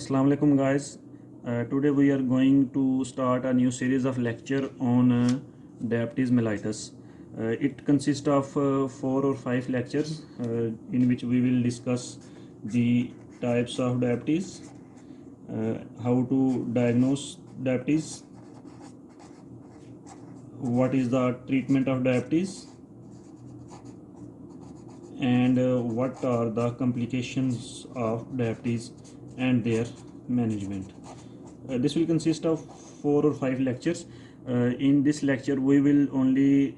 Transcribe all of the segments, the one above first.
Assalamu alaikum guys. Today we are going to start a new series of lecture on diabetes mellitus. It consists of 4 or 5 lectures in which we will discuss the types of diabetes, how to diagnose diabetes, what is the treatment of diabetes, and what are the complications of diabetes and their management. This will consist of 4 or 5 lectures. In this lecture we will only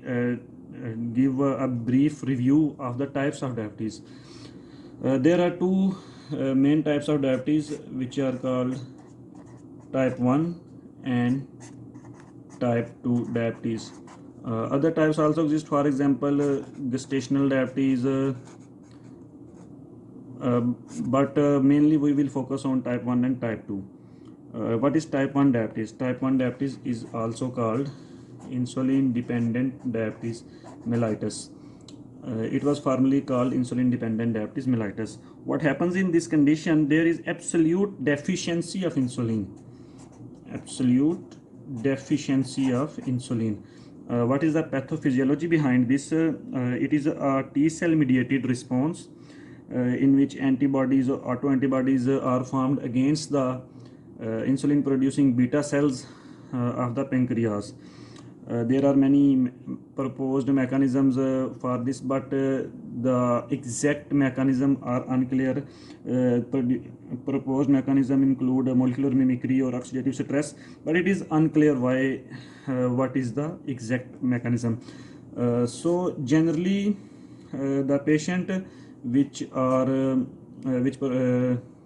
give a brief review of the types of diabetes. There are two main types of diabetes which are called type 1 and type 2 diabetes. Other types also exist, for example gestational diabetes, but mainly we will focus on type 1 and type 2. What is type 1 diabetes? Type 1 diabetes is also called insulin dependent diabetes mellitus. It was formerly called insulin dependent diabetes mellitus. What happens in this condition? There is absolute deficiency of insulin. Absolute deficiency of insulin. What is the pathophysiology behind this? It is a T cell mediated response in which antibodies or autoantibodies are formed against the insulin producing beta cells of the pancreas. There are many proposed mechanisms for this, but the exact mechanism are unclear. Proposed mechanism include molecular mimicry or oxidative stress, but it is unclear why what is the exact mechanism. So generally the patient which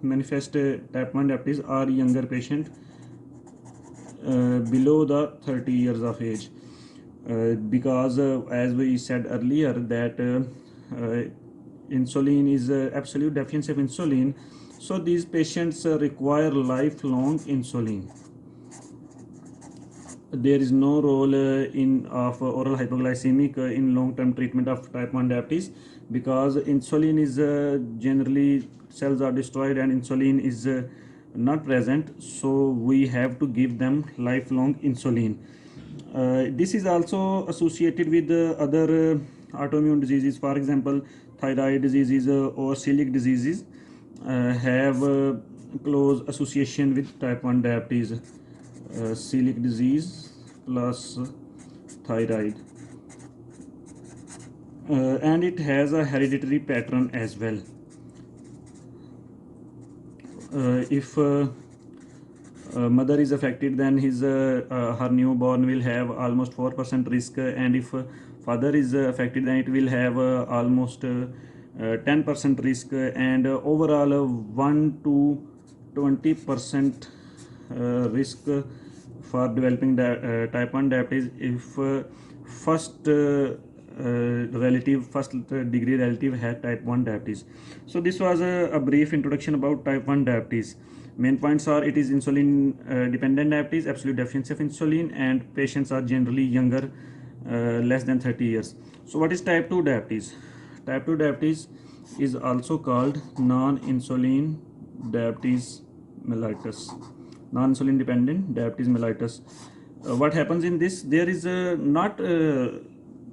manifest type 1 diabetes are younger patient below the 30 years of age, because as we said earlier that insulin is absolute deficiency of insulin, so these patients require lifelong insulin. There is no role of oral hypoglycemic in long-term treatment of type 1 diabetes, because insulin is generally cells are destroyed and insulin is not present, so we have to give them lifelong insulin. This is also associated with other autoimmune diseases, for example thyroid diseases or celiac diseases have close association with type 1 diabetes. Celiac disease plus thyroid, and it has a hereditary pattern as well. If mother is affected, then her newborn will have almost 4% risk, and if father is affected, then it will have almost 10% risk, and overall 1 to 20% risk for developing type 1 diabetes if first degree relative had type 1 diabetes. So this was a brief introduction about type 1 diabetes. Main points are: it is insulin dependent diabetes, absolute deficiency of insulin, and patients are generally younger, less than 30 years. So what is type 2 diabetes? Type 2 diabetes is also called non-insulin diabetes mellitus. Non-insulin dependent diabetes mellitus. What happens in this? There is not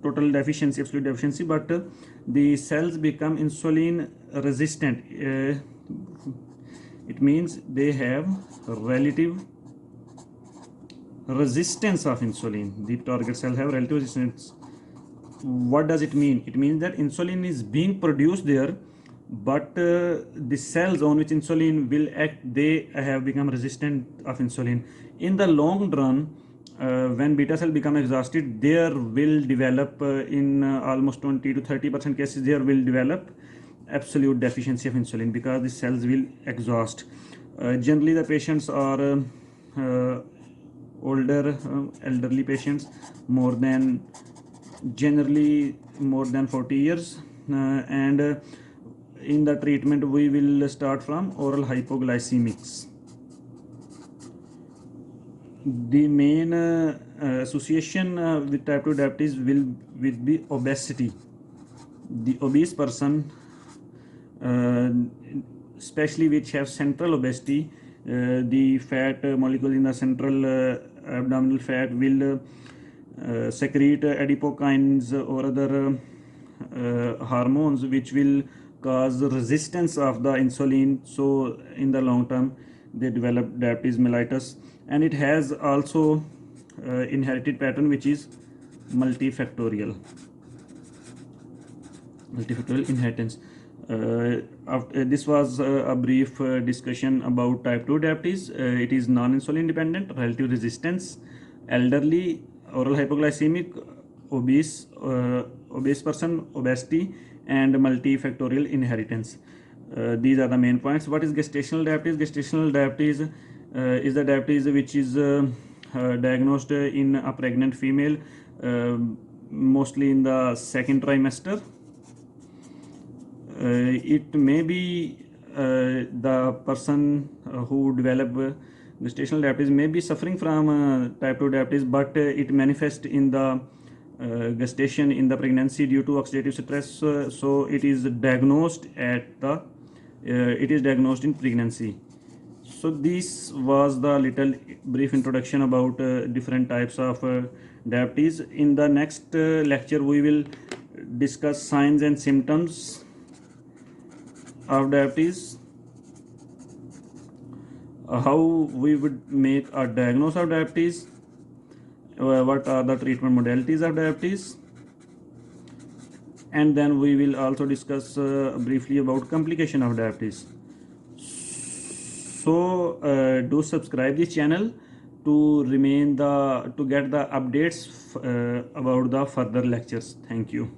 total deficiency, absolute deficiency, but the cells become insulin resistant. It means they have relative resistance of insulin. The target cell have relative resistance. What does it mean? It means that insulin is being produced there, but the cells on which insulin will act, they have become resistant of insulin. In the long run, when beta cell become exhausted, there will develop in almost 20 to 30% cases there will develop absolute deficiency of insulin, because the cells will exhaust. Generally the patients are older, elderly patients, generally more than 40 years, and in the treatment we will start from oral hypoglycemics. The main association with type 2 diabetes will be obesity. The obese person, especially which have central obesity, the fat molecule in the central abdominal fat will secrete adipokines or other hormones which will cause resistance of the insulin, so in the long term they develop diabetes mellitus. And it has also inherited pattern which is multifactorial inheritance. This was a brief discussion about type 2 diabetes. It is non-insulin dependent, relative resistance, elderly, oral hypoglycemic, obese person, obesity, and multifactorial inheritance. These are the main points. What is gestational diabetes? Gestational diabetes is the diabetes which is diagnosed in a pregnant female, mostly in the second trimester. It may be the person who develop gestational diabetes may be suffering from type 2 diabetes, but it manifests in the gestation, in the pregnancy, due to oxidative stress. So it is diagnosed in pregnancy. So this was the little brief introduction about different types of diabetes. In the next lecture we will discuss signs and symptoms of diabetes, how we would make a diagnosis of diabetes, what are the treatment modalities of diabetes, and then we will also discuss briefly about complication of diabetes. So do subscribe this channel to get the updates about the further lectures. Thank you.